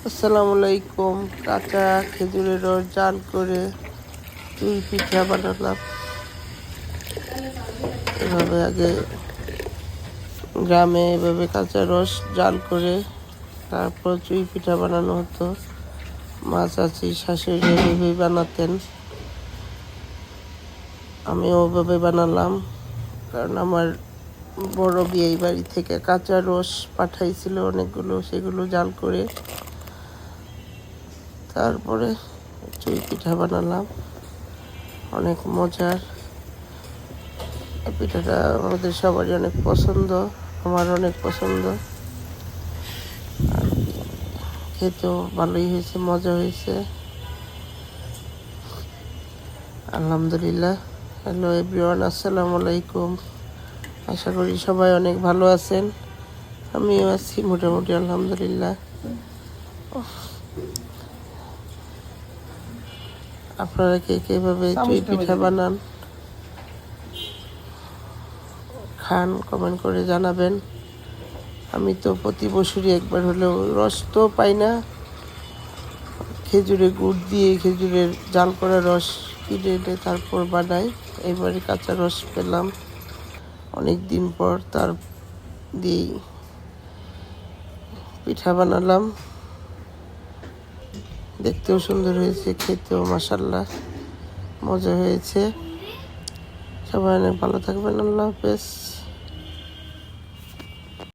আসসালামু আলাইকুম। কাঁচা খেজুরের রস জাল করে চুই পিঠা বানালাম। এভাবে আগে গ্রামে এভাবে কাঁচা রস জাল করে তারপর চুই পিঠা বানানো হতো। মা চাচি শাশুড়ি এভাবেই বানাতেন, আমিও ওভাবে বানালাম। কারণ আমার বড় বিয়ে বাড়ি থেকে কাঁচা রস পাঠাইছিল অনেকগুলো, সেগুলো জাল করে তারপরে চুই পিঠা বানালাম। অনেক মজার পিঠাটা, আমাদের সবারই অনেক পছন্দ, আমার অনেক পছন্দ। আর খেতেও ভালোই হয়েছে, মজা হয়েছে, আলহামদুলিল্লাহ। হ্যালো এভরিওয়ান, আসসালামু আলাইকুম। আশা করি সবাই অনেক ভালো আছেন, আমিও আছি মোটামুটি আলহামদুলিল্লাহ। আপনারা কে কীভাবে চুই পিঠা বানান, খান, কমেন্ট করে জানাবেন। আমি তো প্রতি বছরই একবার হলেও, রস তো পাই না, খেজুরের গুড় দিয়ে খেজুরের জাল করা রস কিনে এনে তারপর বানাই। এবারে কাঁচা রস পেলাম অনেক দিন পর, তার দিয়েই পিঠা বানালাম। দেখতেও সুন্দর হয়েছে, খেতেও মাশাআল্লাহ মজা হয়েছে। সবাই অনেক ভালো থাকবেন, আল্লাহ হাফেজ।